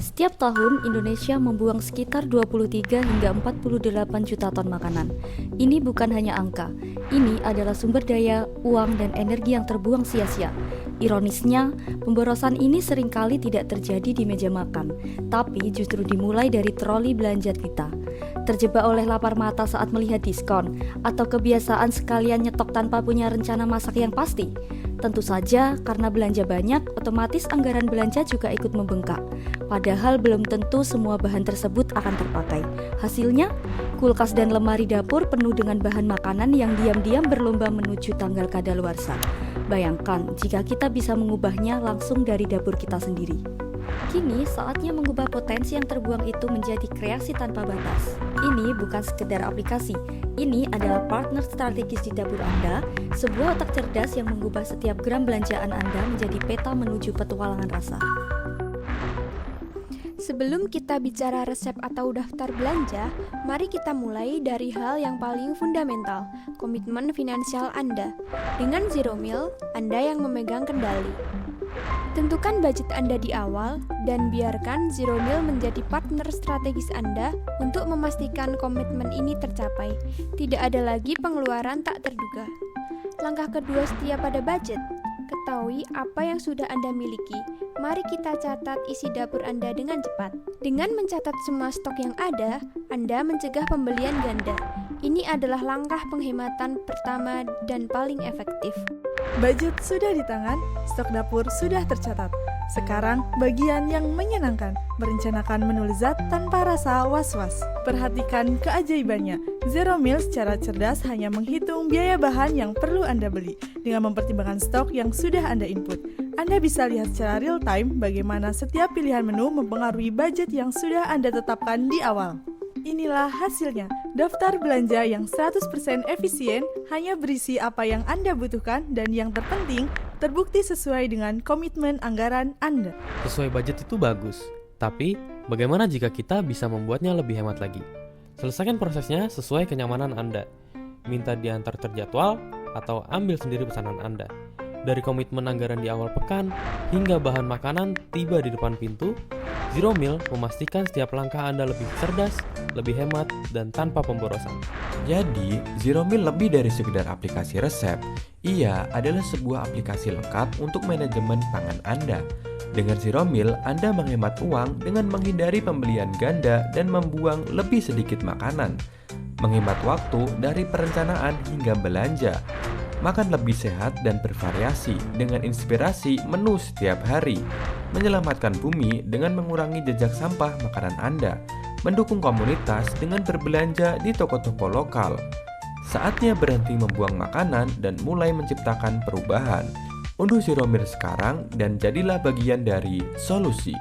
Setiap tahun, Indonesia membuang sekitar 23 hingga 48 juta ton makanan. Ini bukan hanya angka, ini adalah sumber daya, uang, dan energi yang terbuang sia-sia. Ironisnya, pemborosan ini seringkali tidak terjadi di meja makan, tapi justru dimulai dari troli belanja kita. Terjebak oleh lapar mata saat melihat diskon, atau kebiasaan sekalian nyetok tanpa punya rencana masak yang pasti. Tentu saja, karena belanja banyak, otomatis anggaran belanja juga ikut membengkak. Padahal belum tentu semua bahan tersebut akan terpakai. Hasilnya, kulkas dan lemari dapur penuh dengan bahan makanan yang diam-diam berlomba menuju tanggal kadaluarsa. Bayangkan jika kita bisa mengubahnya langsung dari dapur kita sendiri. Kini saatnya mengubah potensi yang terbuang itu menjadi kreasi tanpa batas. Ini bukan sekedar aplikasi, ini adalah partner strategis di dapur Anda, sebuah otak cerdas yang mengubah setiap gram belanjaan Anda menjadi peta menuju petualangan rasa. Sebelum kita bicara resep atau daftar belanja, mari kita mulai dari hal yang paling fundamental, komitmen finansial Anda. Dengan Zero Meal, Anda yang memegang kendali. Tentukan budget Anda di awal dan biarkan Zero Meal menjadi partner strategis Anda untuk memastikan komitmen ini tercapai. Tidak ada lagi pengeluaran tak terduga. Langkah kedua setia pada budget. Ketahui apa yang sudah Anda miliki. Mari kita catat isi dapur Anda dengan cepat. Dengan mencatat semua stok yang ada, Anda mencegah pembelian ganda. Ini adalah langkah penghematan pertama dan paling efektif. Budget sudah di tangan, stok dapur sudah tercatat. Sekarang bagian yang menyenangkan, merencanakan menu lezat tanpa rasa was-was. Perhatikan keajaibannya, Zero Meal secara cerdas hanya menghitung biaya bahan yang perlu Anda beli dengan mempertimbangkan stok yang sudah Anda input. Anda bisa lihat secara real time bagaimana setiap pilihan menu mempengaruhi budget yang sudah Anda tetapkan di awal. Inilah hasilnya, daftar belanja yang 100% efisien, hanya berisi apa yang Anda butuhkan dan yang terpenting, terbukti sesuai dengan komitmen anggaran Anda. Sesuai budget itu bagus, tapi bagaimana jika kita bisa membuatnya lebih hemat lagi? Selesaikan prosesnya sesuai kenyamanan Anda. Minta diantar terjadwal atau ambil sendiri pesanan Anda. Dari komitmen anggaran di awal pekan hingga bahan makanan tiba di depan pintu, Zero Meal memastikan setiap langkah Anda lebih cerdas, lebih hemat, dan tanpa pemborosan. Jadi, Zero Meal lebih dari sekedar aplikasi resep. Ia adalah sebuah aplikasi lengkap untuk manajemen pangan Anda. Dengan Zero Meal, Anda menghemat uang dengan menghindari pembelian ganda dan membuang lebih sedikit makanan. Menghemat waktu dari perencanaan hingga belanja. Makan lebih sehat dan bervariasi dengan inspirasi menu setiap hari. Menyelamatkan bumi dengan mengurangi jejak sampah makanan Anda. Mendukung komunitas dengan berbelanja di toko-toko lokal. Saatnya berhenti membuang makanan dan mulai menciptakan perubahan. Unduh Zero Meal sekarang dan jadilah bagian dari solusi.